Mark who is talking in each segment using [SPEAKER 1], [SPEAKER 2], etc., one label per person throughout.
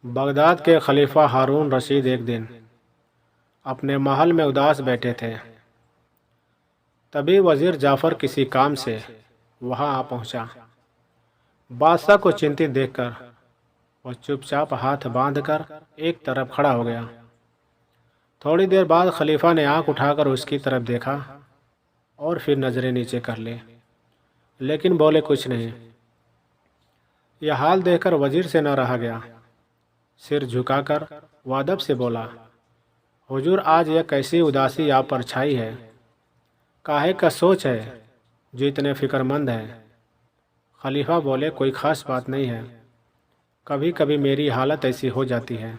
[SPEAKER 1] Baghdad के खलीफा हारून रशीद एक दिन अपने महल में उदास बैठे थे। तभी वजीर जाफ़र किसी काम से वहां आ पहुंचा। बादशाह को चिंतित देखकर वह चुपचाप हाथ बांधकर एक तरफ खड़ा हो गया। थोड़ी देर बाद खलीफा ने आंख उठाकर उसकी तरफ देखा और फिर नजरें नीचे कर ली, लेकिन बोले कुछ नहीं। यह हाल देखकर वजीर से न रहा गया। सिर झुकाकर वह अदब से बोला, हुजूर, आज यह कैसी उदासी आप पर छाई है? काहे का सोच है जो इतने फिक्रमंद है? खलीफा बोले, कोई खास बात नहीं है, कभी कभी मेरी हालत ऐसी हो जाती है।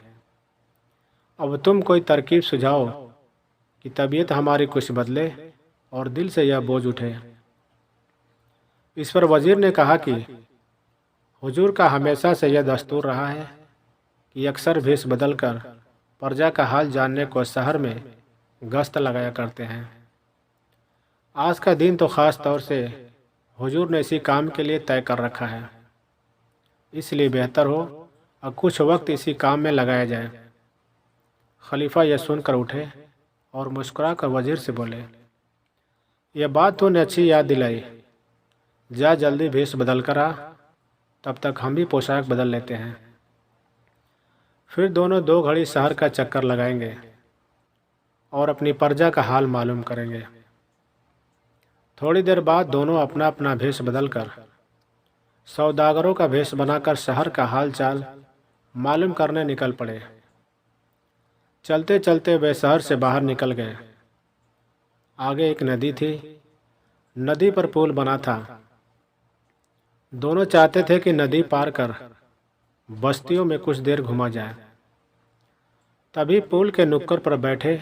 [SPEAKER 1] अब तुम कोई तरकीब सुझाओ कि तबीयत हमारी कुछ बदले और दिल से यह बोझ उठे। इस पर वजीर ने कहा कि हुजूर का हमेशा से यह दस्तूर रहा है कि अक्सर भेष बदलकर प्रजा का हाल जानने को शहर में गश्त लगाया करते हैं। आज का दिन तो ख़ास तौर से हुजूर ने इसी काम के लिए तय कर रखा है, इसलिए बेहतर हो और कुछ वक्त इसी काम में लगाया जाए। खलीफा यह सुनकर उठे और मुस्कुराकर वजीर से बोले, यह बात तूने अच्छी याद दिलाई। जा जल्दी भेष बदल कर आ, तब तक हम भी पोशाक बदल लेते हैं। फिर दोनों 2 घड़ी शहर का चक्कर लगाएंगे और अपनी प्रजा का हाल मालूम करेंगे। थोड़ी देर बाद दोनों अपना अपना भेष बदलकर सौदागरों का भेष बनाकर शहर का हाल चाल मालूम करने निकल पड़े। चलते चलते वे शहर से बाहर निकल गए। आगे एक नदी थी। नदी पर पुल बना था। दोनों चाहते थे कि नदी पार कर बस्तियों में कुछ देर घुमा जाए। तभी पुल के नुक्कड़ पर बैठे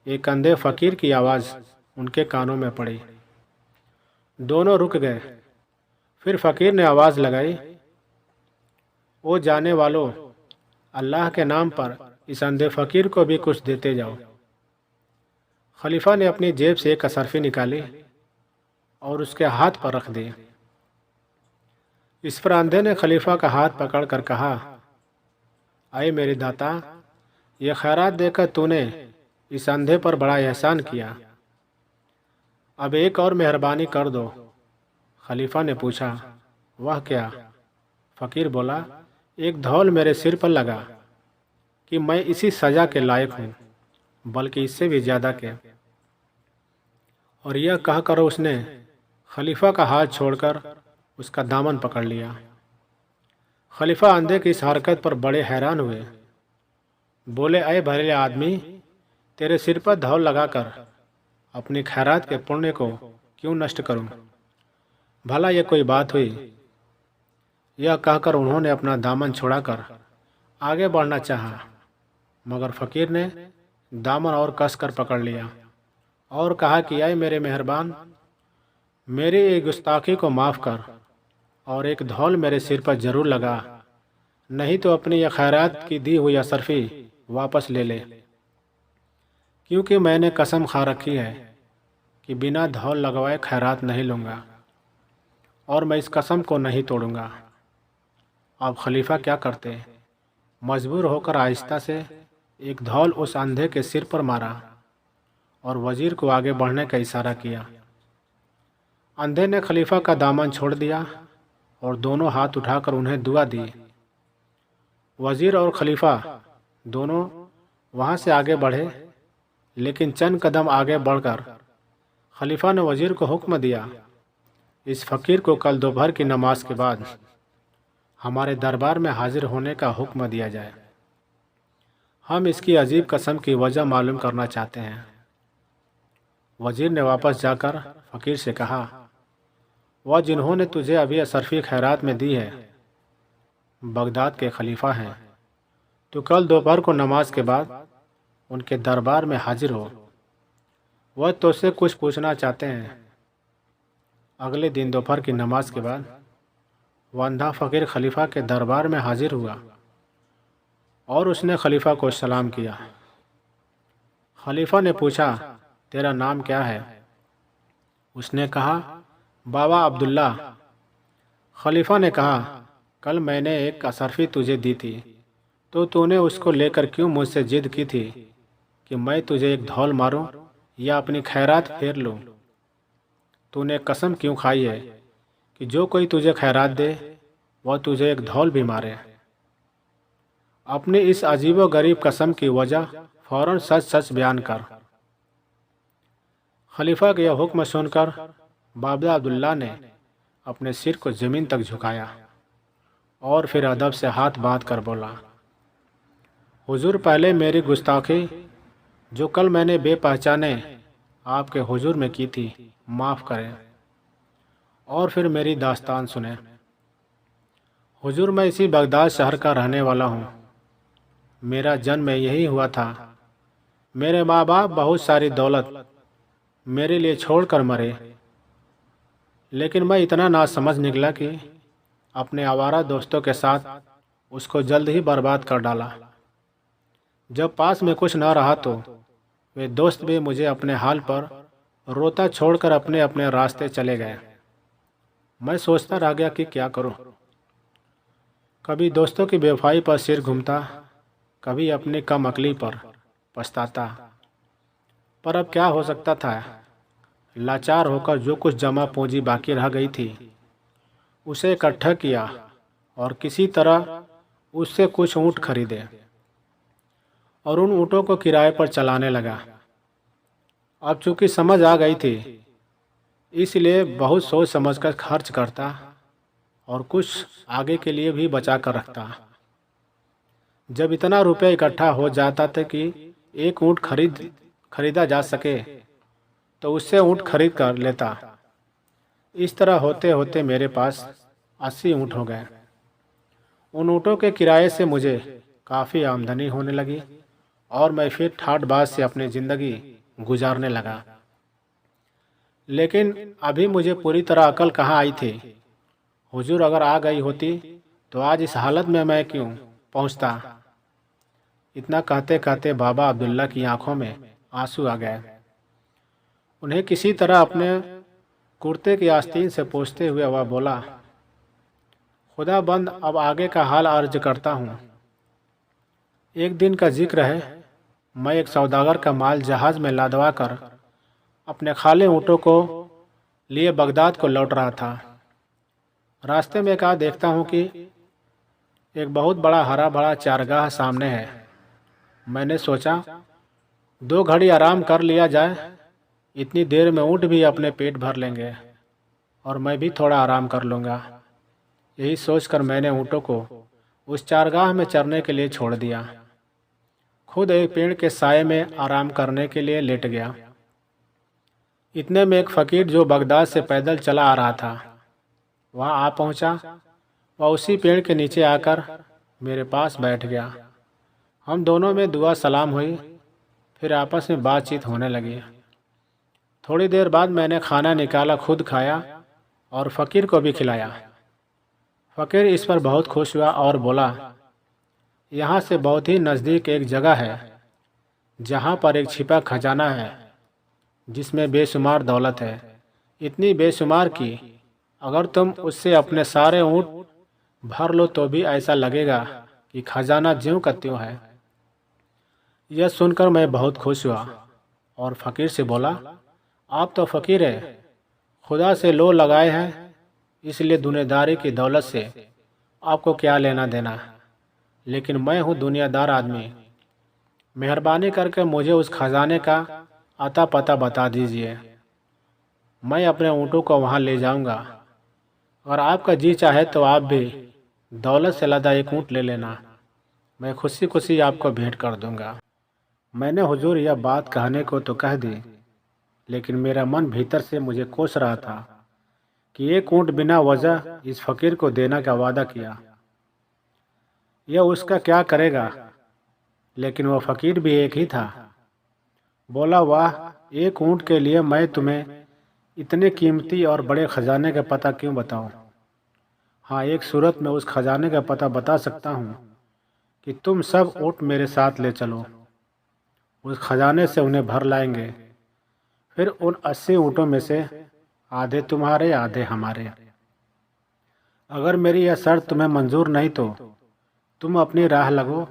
[SPEAKER 1] एक अंधे फकीर की आवाज़ उनके कानों में पड़ी। दोनों रुक गए। फिर फकीर ने आवाज़ लगाई, ओ जाने वालों, अल्लाह के नाम पर इस अंधे फकीर को भी कुछ देते जाओ। खलीफा ने अपनी जेब से एक असरफी निकाली और उसके हाथ पर रख दी। इस पर अंधे ने खलीफा का हाथ पकड़कर कहा, आए मेरे दाता, यह खैरात देकर तूने इस अंधे पर बड़ा एहसान किया। अब एक और मेहरबानी कर दो। खलीफा ने पूछा, वह क्या? फकीर बोला, एक धौल मेरे सिर पर लगा कि मैं इसी सज़ा के लायक हूँ, बल्कि इससे भी ज़्यादा के। और यह कहकर उसने खलीफा का हाथ छोड़कर उसका दामन पकड़ लिया। खलीफा अंधे की इस हरकत पर बड़े हैरान हुए। बोले, अय भले आदमी, तेरे सिर पर धौल लगाकर अपनी खैरात के पुण्य को क्यों नष्ट करूं? भला यह कोई बात हुई? यह कहकर उन्होंने अपना दामन छुड़ाकर आगे बढ़ना चाहा, मगर फकीर ने दामन और कसकर पकड़ लिया और कहा कि आए मेरे मेहरबान, मेरी एक गुस्ताखी को माफ़ कर और एक धौल मेरे सिर पर जरूर लगा, नहीं तो अपनी यह खैरात की दी हुई असरफी वापस ले ले, क्योंकि मैंने कसम खा रखी है कि बिना धौल लगवाए खैरात नहीं लूँगा और मैं इस कसम को नहीं तोड़ूँगा। अब खलीफा क्या करते? मजबूर होकर आहिस्ता से एक धौल उस अंधे के सिर पर मारा और वजीर को आगे बढ़ने का इशारा किया। अंधे ने खलीफा का दामन छोड़ दिया और दोनों हाथ उठाकर उन्हें दुआ दी। वजीर और खलीफा दोनों वहाँ से आगे बढ़े, लेकिन चंद कदम आगे बढ़कर खलीफा ने वजीर को हुक्म दिया, इस फकीर को कल दोपहर की नमाज के बाद हमारे दरबार में हाजिर होने का हुक्म दिया जाए। हम इसकी अजीब कसम की वजह मालूम करना चाहते हैं। वजीर ने वापस जाकर फकीर से कहा, वह जिन्होंने तुझे अभी असरफी खैरात में दी है बगदाद के खलीफा हैं। तो कल दोपहर को नमाज के बाद उनके दरबार में हाजिर हो। वह तुझसे कुछ पूछना चाहते हैं। अगले दिन दोपहर की नमाज के बाद वह अंधा फ़कीर खलीफा के दरबार में हाजिर हुआ और उसने खलीफा को सलाम किया। खलीफा ने पूछा, तेरा नाम क्या है? उसने कहा, बाबा अब्दुल्ला। खलीफा ने कहा, कल मैंने एक असरफी तुझे दी थी, तो तूने उसको लेकर क्यों मुझसे जिद की थी कि मैं तुझे एक धौल मारूं या अपनी खैरात फेर लूं? तूने कसम क्यों खाई है कि जो कोई तुझे खैरात दे वह तुझे एक धौल भी मारे? अपनी इस अजीबो गरीब कसम की वजह फौरन सच सच बयान कर। खलीफा का यह हुक्म सुनकर बाबा अब्दुल्ला ने अपने सिर को ज़मीन तक झुकाया और फिर अदब से हाथ बांध कर बोला, हुजूर, पहले मेरी गुस्ताखी जो कल मैंने बेपहचाने आपके हुजूर में की थी माफ़ करें, और फिर मेरी दास्तान सुने। हुजूर, मैं इसी बगदाद शहर का रहने वाला हूँ। मेरा जन्म यही हुआ था। मेरे माँ बाप बहुत सारी दौलत मेरे लिए छोड़कर मरे, लेकिन मैं इतना नासमझ निकला कि अपने आवारा दोस्तों के साथ उसको जल्द ही बर्बाद कर डाला। जब पास में कुछ न रहा तो वे दोस्त भी मुझे अपने हाल पर रोता छोड़कर अपने अपने रास्ते चले गए। मैं सोचता रह गया कि क्या करूं। कभी दोस्तों की बेवफाई पर सिर घूमता, कभी अपनी कम अकली पर पछताता, पर अब क्या हो सकता था। लाचार होकर जो कुछ जमा पूंजी बाकी रह गई थी उसे इकट्ठा किया और किसी तरह उससे कुछ ऊँट खरीदे और उन ऊँटों को किराए पर चलाने लगा। अब चूंकि समझ आ गई थी, इसलिए बहुत सोच समझकर खर्च करता और कुछ आगे के लिए भी बचा कर रखता। जब इतना रुपया इकट्ठा हो जाता था कि एक ऊँट खरीदा जा सके तो उससे ऊँट खरीद कर लेता। इस तरह होते होते मेरे पास 80 ऊँट हो गए। उन ऊँटों के किराए से मुझे काफ़ी आमदनी होने लगी और मैं फिर ठाठबाज से अपनी ज़िंदगी गुजारने लगा। लेकिन अभी मुझे पूरी तरह अकल कहाँ आई थी। हुजूर अगर आ गई होती तो आज इस हालत में मैं क्यों पहुँचता। इतना कहते कहते बाबा अब्दुल्ला की आंखों में आंसू आ गए। उन्हें किसी तरह अपने कुर्ते की आस्तीन से पोंछते हुए वह बोला, खुदा बंद अब आगे का हाल अर्ज करता हूँ। एक दिन का जिक्र है, मैं एक सौदागर का माल जहाज़ में लादवा कर अपने खाले ऊँटों को लिए बगदाद को लौट रहा था। रास्ते में कहा देखता हूँ कि एक बहुत बड़ा हरा भरा चारगाह सामने है। मैंने सोचा 2 घड़ी आराम कर लिया जाए, इतनी देर में ऊँट भी अपने पेट भर लेंगे और मैं भी थोड़ा आराम कर लूँगा। यही सोचकर मैंने ऊँटों को उस चारगाह में चरने के लिए छोड़ दिया। खुद एक पेड़ के साये में आराम करने के लिए लेट गया। इतने में एक फ़कीर जो बगदाद से पैदल चला आ रहा था वहाँ आ पहुँचा। वह उसी पेड़ के नीचे आकर मेरे पास बैठ गया। हम दोनों में दुआ सलाम हुई, फिर आपस में बातचीत होने लगी। थोड़ी देर बाद मैंने खाना निकाला, खुद खाया और फ़कीर को भी खिलाया। फ़कीर इस पर बहुत खुश हुआ और बोला, यहाँ से बहुत ही नज़दीक एक जगह है जहाँ पर एक छिपा खजाना है जिसमें बेशुमार दौलत है। इतनी बेशुमार कि अगर तुम उससे अपने सारे ऊँट भर लो तो भी ऐसा लगेगा कि खजाना ज्यों का त्यों है। यह सुनकर मैं बहुत खुश हुआ और फ़कीर से बोला, आप तो फ़कीर है, खुदा से लो लगाए हैं, इसलिए दुनियादारी की दौलत से आपको क्या लेना देना। लेकिन मैं हूँ दुनियादार आदमी। मेहरबानी करके मुझे उस खजाने का अता पता बता दीजिए। मैं अपने ऊँटों को वहाँ ले जाऊँगा। अगर आपका जी चाहे तो आप भी दौलत से लदा एक ऊँट ले लेना। मैं खुशी खुशी आपको भेंट कर दूँगा। मैंने हुजूर यह बात कहने को तो कह दी, लेकिन मेरा मन भीतर से मुझे कोस रहा था कि एक ऊँट बिना वजह इस फ़कीर को देने का वादा किया। यह उसका क्या करेगा। लेकिन वह फ़कीर भी एक ही था। बोला, वाह, एक ऊँट के लिए मैं तुम्हें इतने कीमती और बड़े खजाने का पता क्यों बताऊं। हाँ, एक सूरत में उस खजाने का पता बता सकता हूँ कि तुम सब ऊँट मेरे साथ ले चलो। उस खजाने से उन्हें भर लाएंगे। फिर उन 80 ऊँटों में से आधे तुम्हारे आधे हमारे। अगर मेरी यह शर्त तुम्हें मंजूर नहीं तो तुम अपनी राह लगो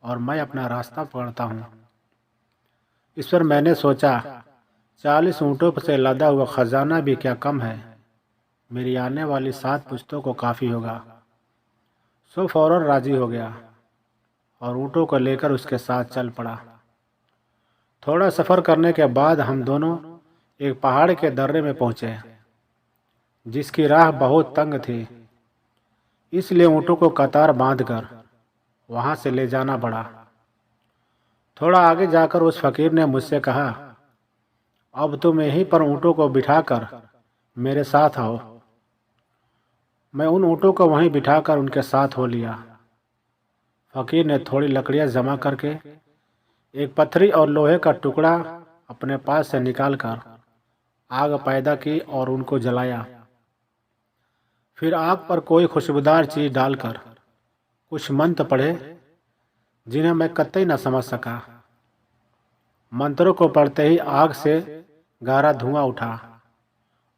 [SPEAKER 1] और मैं अपना रास्ता पकड़ता हूँ। इस पर मैंने सोचा, 40 ऊँटों से लदा हुआ खजाना भी क्या कम है, मेरी आने वाली 7 पुश्तों को काफ़ी होगा। सो फौरन राजी हो गया और ऊँटों को लेकर उसके साथ चल पड़ा। थोड़ा सफ़र करने के बाद हम दोनों एक पहाड़ के दर्रे में पहुँचे, जिसकी राह बहुत तंग थी, इसलिए ऊँटों को कतार बांधकर वहाँ से ले जाना पड़ा। थोड़ा आगे जाकर उस फकीर ने मुझसे कहा, अब तुम यहीं पर ऊँटों को बिठाकर मेरे साथ आओ। मैं उन ऊँटों को वहीं बिठाकर उनके साथ हो लिया। फकीर ने थोड़ी लकड़ियाँ जमा करके एक पत्थरी और लोहे का टुकड़ा अपने पास से निकालकर आग पैदा की और उनको जलाया। फिर आग पर कोई खुशबूदार चीज़ डालकर कुछ मंत्र पढ़े, जिन्हें मैं कतई न समझ सका। मंत्रों को पढ़ते ही आग से गहरा धुआं उठा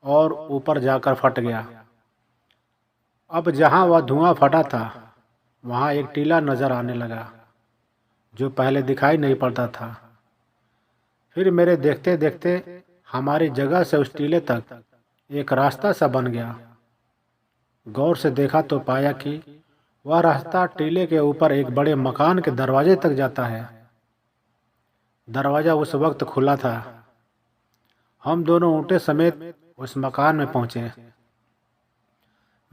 [SPEAKER 1] और ऊपर जाकर फट गया। अब जहाँ वह धुआं फटा था, वहाँ एक टीला नजर आने लगा, जो पहले दिखाई नहीं पड़ता था। फिर मेरे देखते देखते हमारी जगह से उस टीले तक एक रास्ता सा बन गया। गौर से देखा तो पाया कि वह रास्ता टीले के ऊपर एक बड़े मकान के दरवाजे तक जाता है। दरवाजा उस वक्त खुला था। हम दोनों ऊँटे समेत उस मकान में पहुंचे।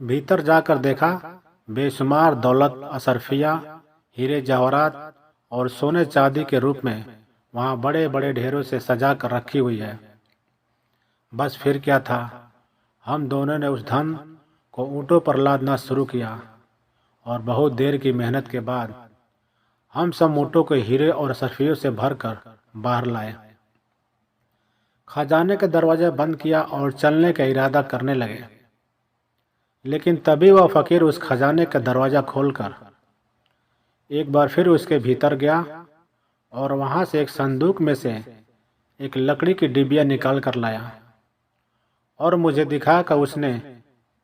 [SPEAKER 1] भीतर जाकर देखा, बेशुमार दौलत, अशरफिया, हीरे जवाहरात और सोने चांदी के रूप में वहाँ बड़े बड़े ढेरों से सजा कर रखी हुई है। बस फिर क्या था, हम दोनों ने उस धन को ऊँटों पर लादना शुरू किया और बहुत देर की मेहनत के बाद हम सब ऊँटों को हीरे और अशरफियों से भरकर बाहर लाए। खजाने के दरवाजे बंद किया और चलने का इरादा करने लगे, लेकिन तभी वह फकीर उस खजाने का दरवाज़ा खोलकर एक बार फिर उसके भीतर गया और वहाँ से एक संदूक में से एक लकड़ी की डिबिया निकाल कर लाया और मुझे दिखाकर उसने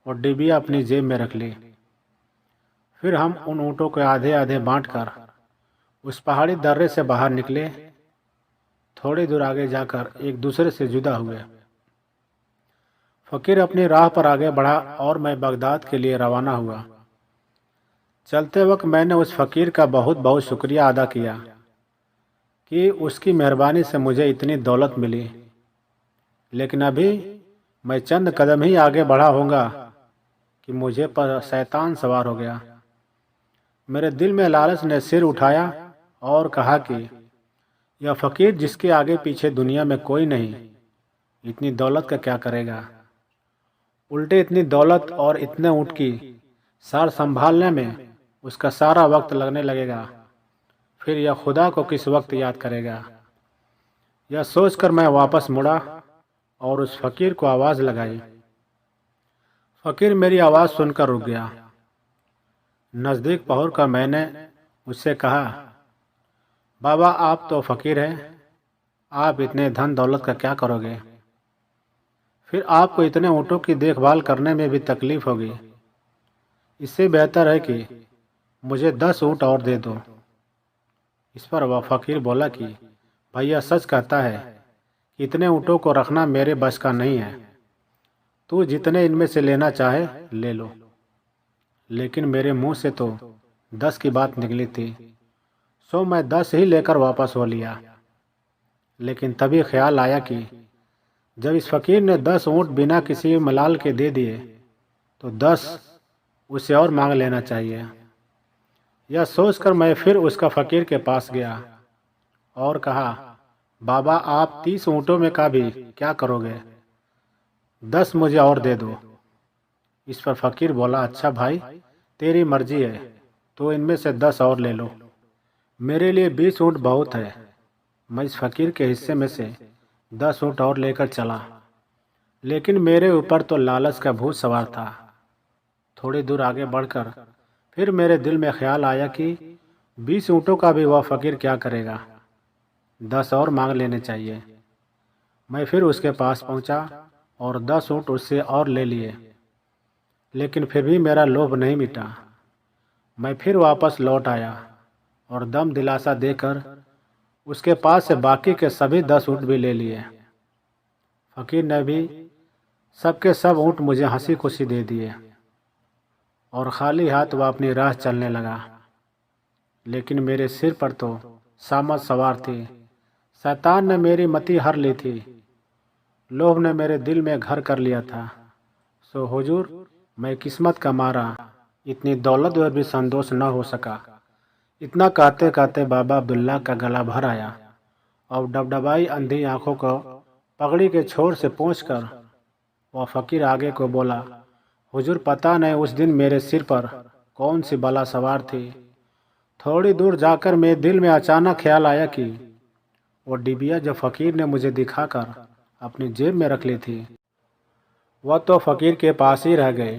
[SPEAKER 1] वो डिबिया अपनी जेब में रख ली। फिर हम उन ऊँटों को आधे आधे बांटकर उस पहाड़ी दर्रे से बाहर निकले। थोड़ी दूर आगे जाकर एक दूसरे से जुदा हुए। फकीर अपनी राह पर आगे बढ़ा और मैं बगदाद के लिए रवाना हुआ। चलते वक्त मैंने उस फकीर का बहुत बहुत शुक्रिया अदा किया कि उसकी मेहरबानी से मुझे इतनी दौलत मिली। लेकिन अभी मैं चंद कदम ही आगे बढ़ा होऊंगा कि मुझे पर शैतान सवार हो गया। मेरे दिल में लालच ने सिर उठाया और कहा कि यह फकीर जिसके आगे पीछे दुनिया में कोई नहीं, इतनी दौलत का क्या करेगा। उल्टे इतनी दौलत और इतने ऊँट की सार संभालने में उसका सारा वक्त लगने लगेगा। फिर यह खुदा को किस वक्त याद करेगा। यह सोचकर मैं वापस मुड़ा और उस फकीर को आवाज़ लगाई। फकीर मेरी आवाज़ सुनकर रुक गया। नज़दीक पहुंचकर मैंने उससे कहा, बाबा आप तो फकीर हैं, आप इतने धन दौलत का क्या करोगे। फिर आपको इतने ऊँटों की देखभाल करने में भी तकलीफ होगी। इससे बेहतर है कि मुझे 10 ऊँट और दे दो। इस पर वह फकीर बोला कि भैया सच कहता है कि इतने ऊँटों को रखना मेरे बस का नहीं है। तू जितने इनमें से लेना चाहे ले लो। लेकिन मेरे मुंह से तो 10 की बात निकली थी, सो मैं 10 ही लेकर वापस हो लिया। लेकिन तभी ख्याल आया कि जब इस फकीर ने 10 ऊँट बिना किसी मलाल के दे दिए, तो 10 उसे और मांग लेना चाहिए। यह सोचकर मैं फिर उसका फकीर के पास गया और कहा, बाबा आप 30 ऊँटों में का भी क्या करोगे, 10 मुझे और दे दो। इस पर फकीर बोला, अच्छा भाई तेरी मर्जी है, तो इनमें से 10 और ले लो। मेरे लिए 20 ऊँट बहुत है। मैं इस फकीर के हिस्से में से 10 ऊँट और लेकर चला, लेकिन मेरे ऊपर तो लालच का भूत सवार था। थोड़ी दूर आगे बढ़कर फिर मेरे दिल में ख्याल आया कि 20 ऊँटों का भी वह फकीर क्या करेगा, 10 और मांग लेने चाहिए। मैं फिर उसके पास पहुंचा और 10 ऊँट उससे और ले लिए, लेकिन फिर भी मेरा लोभ नहीं मिटा। मैं फिर वापस लौट आया और दम दिलासा देकर उसके पास से बाकी के सभी 10 ऊँट भी ले लिए। फकीर ने भी सबके सब ऊँट मुझे हंसी खुशी दे दिए और खाली हाथ वह अपनी राह चलने लगा। लेकिन मेरे सिर पर तो सामत सवार थी। शैतान ने मेरी मति हर ली थी। लोभ ने मेरे दिल में घर कर लिया था। सो हुजूर, मैं किस्मत का मारा इतनी दौलत में भी संतोष न हो सका। इतना कहते कहते बाबा अब्दुल्ला का गला भर आया और डबडबाई अंधी आंखों को पगड़ी के छोर से पोंछकर वह फकीर आगे को बोला, हुजूर, पता नहीं उस दिन मेरे सिर पर कौन सी बला सवार थी। थोड़ी दूर जाकर मेरे दिल में अचानक ख्याल आया कि वो डिबिया जो फकीर ने मुझे दिखाकर अपनी जेब में रख ली थी, वह तो फकीर के पास ही रह गई।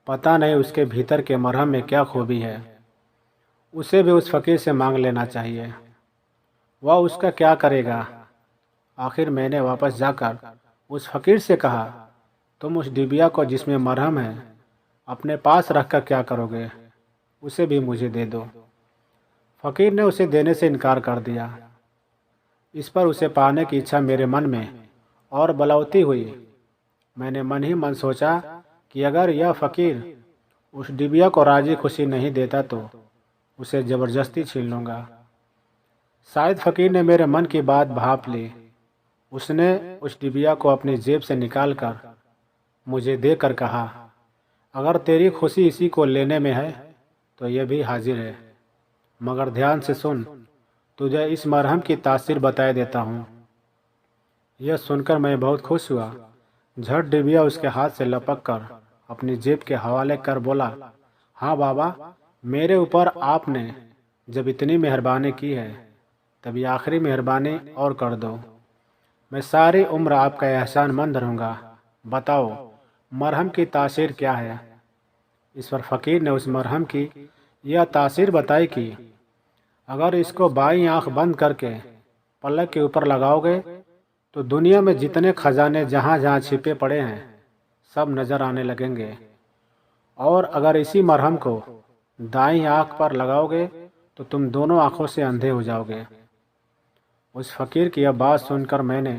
[SPEAKER 1] पता नहीं उसके भीतर के मरहम में क्या खूबी है। उसे भी उस फकीर से मांग लेना चाहिए। वह उसका क्या करेगा। आखिर मैंने वापस जाकर उस फकीर से कहा, तुम उस डिबिया को जिसमें मरहम है अपने पास रखकर क्या करोगे? उसे भी मुझे दे दो। फकीर ने उसे देने से इनकार कर दिया। इस पर उसे पाने की इच्छा मेरे मन में और बलौती हुई। मैंने मन ही मन सोचा कि अगर यह फकीर उस डिबिया को राजी खुशी नहीं देता तो उसे ज़बरदस्ती छीन लूँगा। शायद फकीर ने मेरे मन की बात भाप ली। उसने उस डिबिया को अपनी जेब से निकालकर मुझे देकर कहा, अगर तेरी खुशी इसी को लेने में है तो यह भी हाजिर है, मगर ध्यान से सुन, तुझे इस मरहम की तासीर बताए देता हूँ। यह सुनकर मैं बहुत खुश हुआ। झट डिबिया उसके हाथ से लपक कर अपनी जेब के हवाले कर बोला, हाँ बाबा, मेरे ऊपर आपने जब इतनी मेहरबानी की है तभी आखिरी मेहरबानी और कर दो। मैं सारी उम्र आपका एहसानमंद रहूँगा। बताओ मरहम की तासीर क्या है? इस पर फ़कीर ने उस मरहम की यह तासीर बताई कि अगर इसको बाईं आंख बंद करके पलक के ऊपर लगाओगे तो दुनिया में जितने खजाने जहाँ जहाँ छिपे पड़े हैं सब नज़र आने लगेंगे, और अगर इसी मरहम को दाईं आंख पर लगाओगे तो तुम दोनों आंखों से अंधे हो जाओगे। उस फकीर की यह बात सुनकर मैंने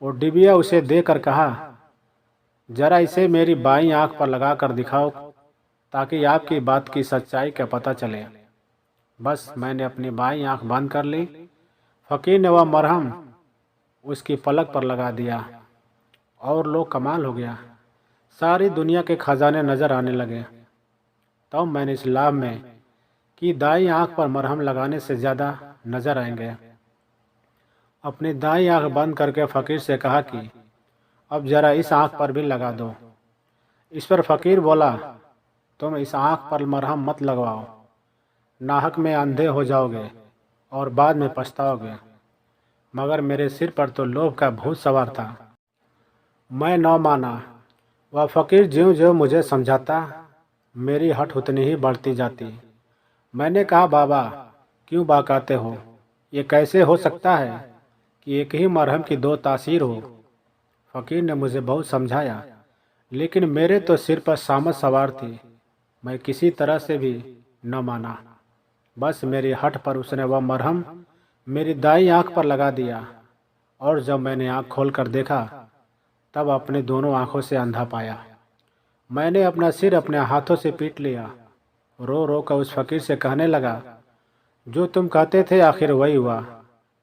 [SPEAKER 1] वो डिबिया उसे देकर कहा, जरा इसे मेरी बाईं आंख पर लगा कर दिखाओ ताकि आपकी बात की सच्चाई का पता चले। बस मैंने अपनी बाईं आंख बंद कर ली। फकीर ने वह मरहम उसकी पलक पर लगा दिया और लो कमाल हो गया, सारी दुनिया के खजाने नज़र आने लगे। तब मैंने इस लाभ में कि दाईं आंख पर मरहम लगाने से ज़्यादा नज़र आएंगे। अपनी दाईं आंख बंद करके फ़कीर से कहा कि अब ज़रा इस आंख पर भी लगा दो। इस पर फ़कीर बोला, तुम इस आंख पर मरहम मत लगवाओ, नाहक में अंधे हो जाओगे और बाद में पछताओगे। मगर मेरे सिर पर तो लोभ का भूत सवार था। मैं न माना। वह फ़कीर ज्यों ज्यों मुझे समझाता मेरी हठ उतनी ही बढ़ती जाती। मैंने कहा, बाबा क्यों बहकाते हो? ये कैसे हो सकता है कि एक ही मरहम की दो तासीर हो? फ़कीर ने मुझे बहुत समझाया, लेकिन मेरे तो सिर पर सामत सवार थी। मैं किसी तरह से भी न माना। बस मेरी हठ पर उसने वह मरहम मेरी दाईं आंख पर लगा दिया, और जब मैंने आंख खोलकर देखा तब अपने दोनों आंखों से अंधा पाया। मैंने अपना सिर अपने हाथों से पीट लिया। रो रो कर उस फकीर से कहने लगा, जो तुम कहते थे आखिर वही हुआ।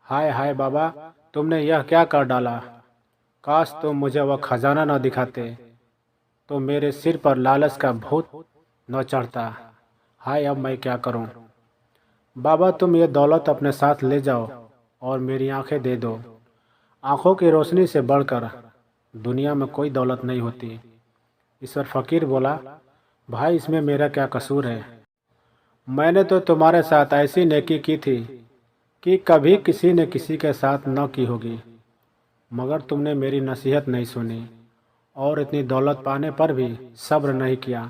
[SPEAKER 1] हाय हाय बाबा, तुमने यह क्या कर डाला? काश तुम मुझे वह खजाना न दिखाते तो मेरे सिर पर लालच का भूत न चढ़ता। हाय, अब मैं क्या करूं? बाबा, तुम ये दौलत अपने साथ ले जाओ और मेरी आंखें दे दो। आंखों की रोशनी से बढ़कर दुनिया में कोई दौलत नहीं होती। इस पर फ़कीर बोला, भाई इसमें मेरा क्या कसूर है? मैंने तो तुम्हारे साथ ऐसी नेकी की थी कि कभी किसी ने किसी के साथ न की होगी, मगर तुमने मेरी नसीहत नहीं सुनी और इतनी दौलत पाने पर भी सब्र नहीं किया।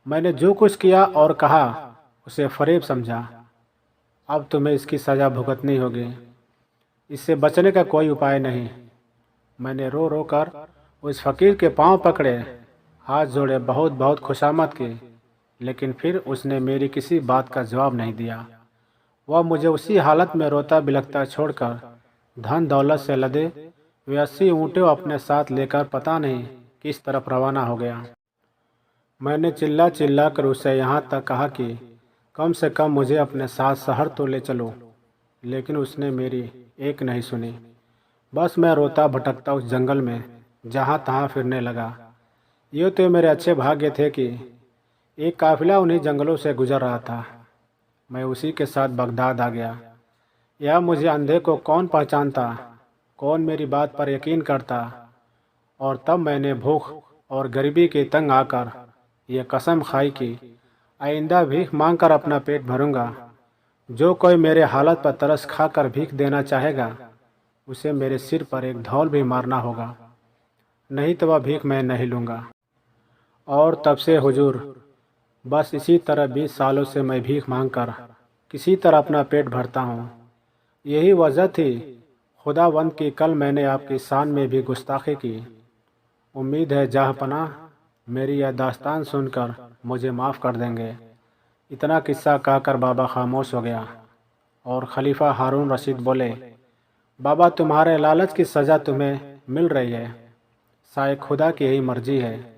[SPEAKER 1] मैंने जो कुछ किया और कहा उसे फरेब समझा। अब तुम्हें इसकी सज़ा भुगतनी होगी। इससे बचने का कोई उपाय नहीं। मैंने रो रो कर उस फ़कीर के पांव पकड़े, हाथ जोड़े, बहुत बहुत खुशामद की, लेकिन फिर उसने मेरी किसी बात का जवाब नहीं दिया। वह मुझे उसी हालत में रोता बिलखता छोड़कर धन दौलत से लदे वे 80 ऊँटें अपने साथ लेकर पता नहीं किस तरफ रवाना हो गया। मैंने चिल्ला चिल्ला कर उसे यहाँ तक कहा कि कम से कम मुझे अपने साथ शहर तो ले चलो, लेकिन उसने मेरी एक नहीं सुनी। बस मैं रोता भटकता उस जंगल में जहाँ तहाँ फिरने लगा। ये तो मेरे अच्छे भाग्य थे कि एक काफिला उन्हीं जंगलों से गुजर रहा था। मैं उसी के साथ बगदाद आ गया। या मुझे अंधे को कौन पहचानता, कौन मेरी बात पर यकीन करता। और तब मैंने भूख और गरीबी के तंग आकर ये कसम खाई कि आइंदा भीख मांगकर अपना पेट भरूंगा। जो कोई मेरे हालत पर तरस खाकर भीख देना चाहेगा उसे मेरे सिर पर एक धौल भी मारना होगा, नहीं तो वह भीख मैं नहीं लूँगा। और तब से हुजूर बस इसी तरह 20 सालों से मैं भीख मांगकर किसी तरह अपना पेट भरता हूँ। यही वजह थी खुदावंद की कल मैंने आपकी शान में भी गुस्ताखी की। उम्मीद है जहाँपनाह मेरी यह दास्तान सुनकर मुझे माफ़ कर देंगे। इतना किस्सा कहकर बाबा खामोश हो गया और खलीफा हारून रशीद बोले, बाबा तुम्हारे लालच की सज़ा तुम्हें मिल रही है, शायद खुदा की यही मर्जी है।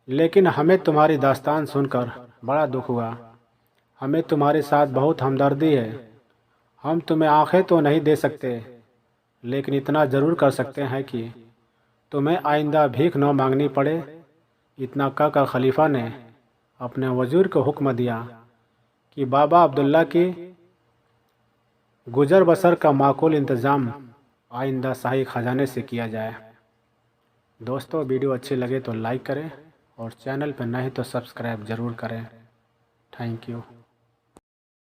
[SPEAKER 1] लेकिन हमें तुम्हारी दास्तान सुनकर बड़ा दुख हुआ। हमें तुम्हारे साथ बहुत हमदर्दी है। हम तुम्हें आंखें तो नहीं दे सकते, लेकिन इतना ज़रूर कर सकते हैं कि तुम्हें आइंदा भीख न मांगनी पड़े। इतना कहकर खलीफा ने अपने वज़ीर को हुक्म दिया कि बाबा अब्दुल्ला की गुजर बसर का माकूल इंतज़ाम आइंदा शाही ख़जाने से किया जाए। दोस्तों वीडियो अच्छी लगे तो लाइक करें और चैनल पर नहीं तो सब्सक्राइब ज़रूर करें। Thank you.